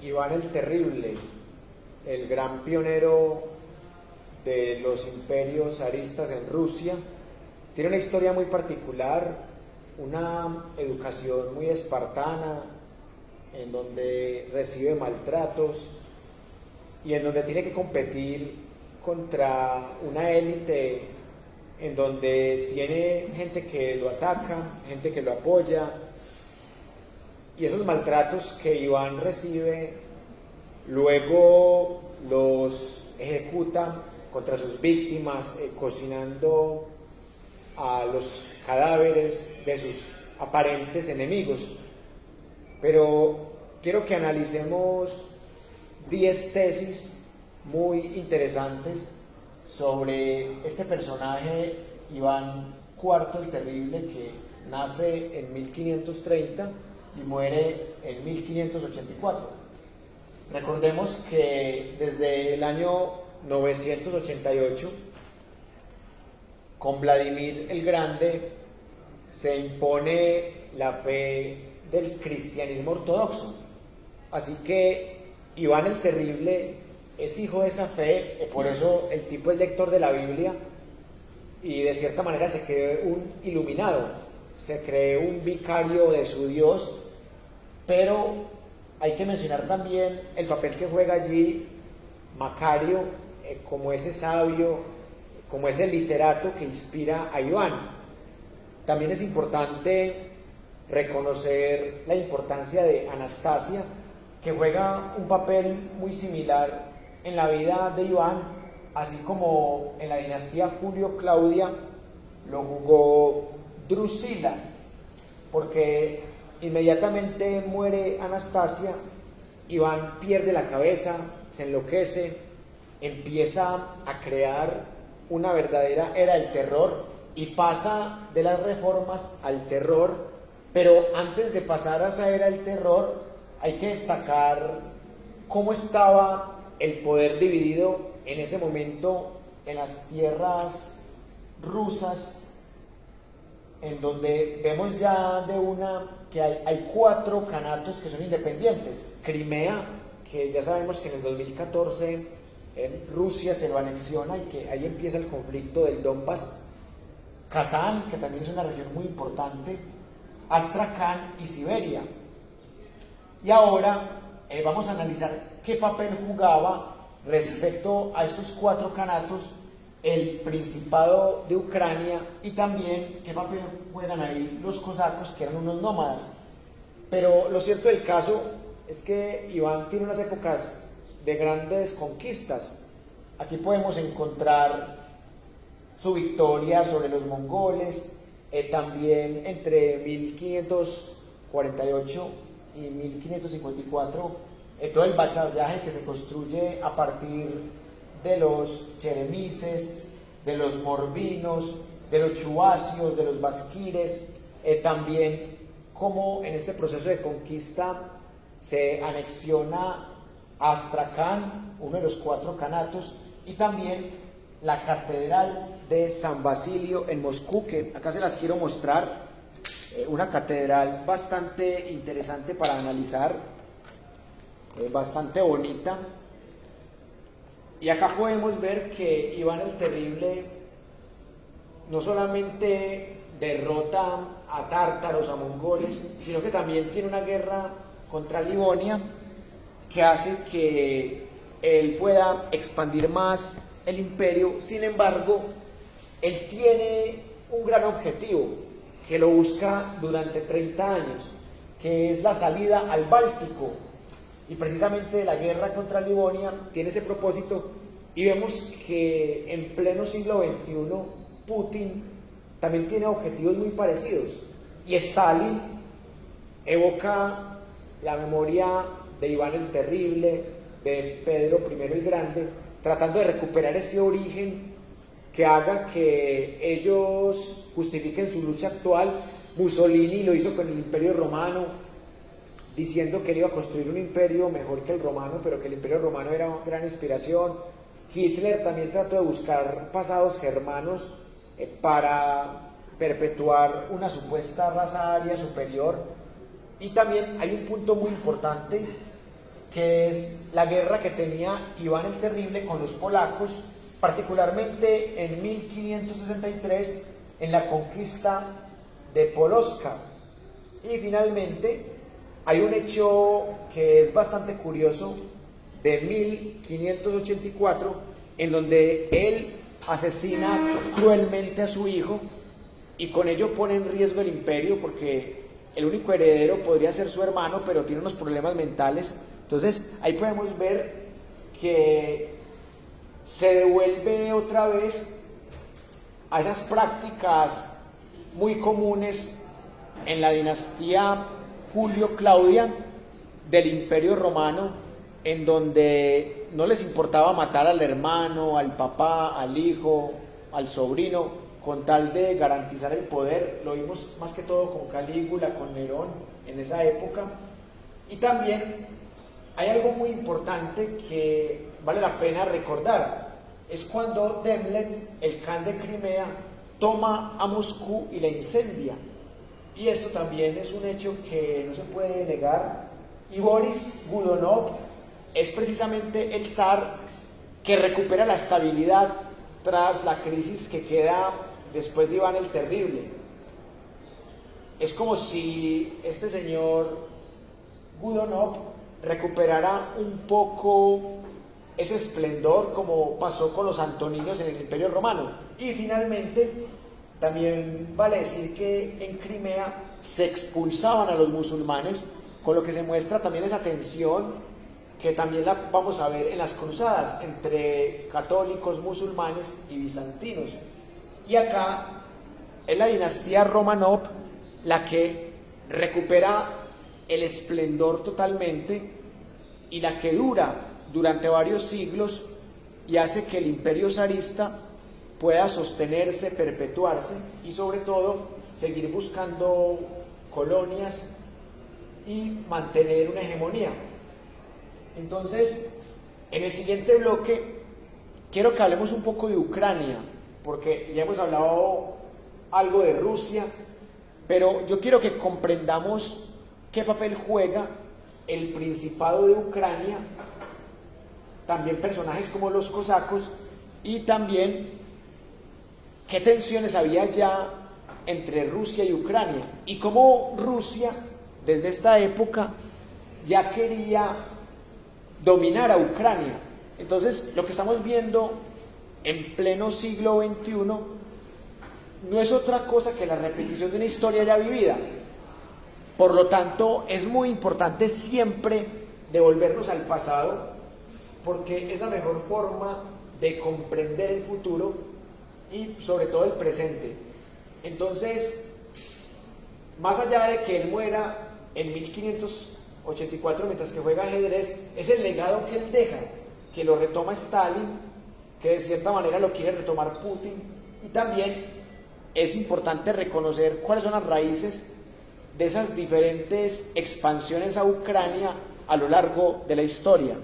Iván el Terrible, el gran pionero de los imperios zaristas en Rusia, tiene una historia muy particular, una educación muy espartana, en donde recibe maltratos y en donde tiene que competir contra una élite, en donde tiene gente que lo ataca, gente que lo apoya, y esos maltratos que Iván recibe luego los ejecuta contra sus víctimas, cocinando a los cadáveres de sus aparentes enemigos. Pero quiero que analicemos 10 tesis muy interesantes sobre este personaje Iván IV el Terrible, que nace en 1530 y muere en 1584. Recordemos que desde el año 988, con Vladimir el Grande, se impone la fe del cristianismo ortodoxo. Así que Iván el Terrible es hijo de esa fe, por eso el tipo es lector de la Biblia y de cierta manera se cree un iluminado, se cree un vicario de su Dios, pero hay que mencionar también el papel que juega allí Macario, como ese sabio, como ese literato que inspira a Iván. También es importante reconocer la importancia de Anastasia, que juega un papel muy similar en la vida de Iván, así como en la dinastía Julio-Claudia lo jugó Drusila, porque inmediatamente muere Anastasia, Iván pierde la cabeza, se enloquece, empieza a crear una verdadera era del terror y pasa de las reformas al terror. Pero antes de pasar a esa era del terror, hay que destacar cómo estaba el poder dividido en ese momento en las tierras rusas, en donde vemos ya de una que hay 4 canatos que son independientes. Crimea, que ya sabemos que en el 2014 en Rusia se lo anexiona y que ahí empieza el conflicto del Donbass. Kazán, que también es una región muy importante, Astracán y Siberia. Y ahora vamos a analizar qué papel jugaba respecto a estos 4 canatos el Principado de Ucrania y también qué papel juegan ahí los cosacos, que eran unos nómadas. Pero lo cierto del caso es que Iván tiene unas épocas de grandes conquistas. Aquí podemos encontrar su victoria sobre los mongoles, también entre 1548 y 1554, todo el vasallaje que se construye a partir de los cheremises, de los morvinos, de los chuvasios, de los basquires, también como en este proceso de conquista se anexiona Astracán, uno de los 4 canatos, y también la catedral de San Basilio en Moscú, que acá se las quiero mostrar, una catedral bastante interesante para analizar, bastante bonita. Y acá podemos ver que Iván el Terrible no solamente derrota a tártaros, a mongoles, sino que también tiene una guerra contra Livonia que hace que él pueda expandir más el imperio. Sin embargo, él tiene un gran objetivo que lo busca durante 30 años, que es la salida al Báltico. Y precisamente la guerra contra Livonia tiene ese propósito, y vemos que en pleno siglo XXI Putin también tiene objetivos muy parecidos, y Stalin evoca la memoria de Iván el Terrible, de Pedro I el Grande, tratando de recuperar ese origen que haga que ellos justifiquen su lucha actual. Mussolini lo hizo con el Imperio Romano, diciendo que él iba a construir un imperio mejor que el romano, pero que el Imperio Romano era una gran inspiración. Hitler también trató de buscar pasados germanos para perpetuar una supuesta raza aria superior. Y también hay un punto muy importante, que es la guerra que tenía Iván el Terrible con los polacos, particularmente en 1563 en la conquista de Polocka. Y finalmente hay un hecho que es bastante curioso de 1584 en donde él asesina cruelmente a su hijo y con ello pone en riesgo el imperio porque el único heredero podría ser su hermano, pero tiene unos problemas mentales. Entonces ahí podemos ver que se devuelve otra vez a esas prácticas muy comunes en la dinastía Julio-Claudia del Imperio Romano, en donde no les importaba matar al hermano, al papá, al hijo, al sobrino, con tal de garantizar el poder. Lo vimos más que todo con Calígula, con Nerón en esa época. Y también hay algo muy importante que vale la pena recordar. Es cuando Demlet, el Khan de Crimea, toma a Moscú y la incendia. Y esto también es un hecho que no se puede negar. Y Boris Godunov es precisamente el zar que recupera la estabilidad tras la crisis que queda después de Iván el Terrible. Es como si este señor Godunov recuperara un poco ese esplendor como pasó con los antoninos en el Imperio Romano. Y finalmente también vale decir que en Crimea se expulsaban a los musulmanes, con lo que se muestra también esa tensión que también la vamos a ver en las cruzadas entre católicos, musulmanes y bizantinos. Y acá es la dinastía Romanov la que recupera el esplendor totalmente y la que dura durante varios siglos y hace que el imperio zarista pueda sostenerse, perpetuarse y sobre todo seguir buscando colonias y mantener una hegemonía. Entonces, en el siguiente bloque quiero que hablemos un poco de Ucrania, porque ya hemos hablado algo de Rusia, pero yo quiero que comprendamos qué papel juega el Principado de Ucrania, también personajes como los cosacos y también qué tensiones había ya entre Rusia y Ucrania y cómo Rusia desde esta época ya quería dominar a Ucrania. Entonces lo que estamos viendo en pleno siglo XXI no es otra cosa que la repetición de una historia ya vivida. Por lo tanto, es muy importante siempre devolvernos al pasado, porque es la mejor forma de comprender el futuro y sobre todo el presente. Entonces, más allá de que él muera en 1584 mientras que juega ajedrez, es el legado que él deja, que lo retoma Stalin, que de cierta manera lo quiere retomar Putin, y también es importante reconocer cuáles son las raíces de esas diferentes expansiones a Ucrania a lo largo de la historia.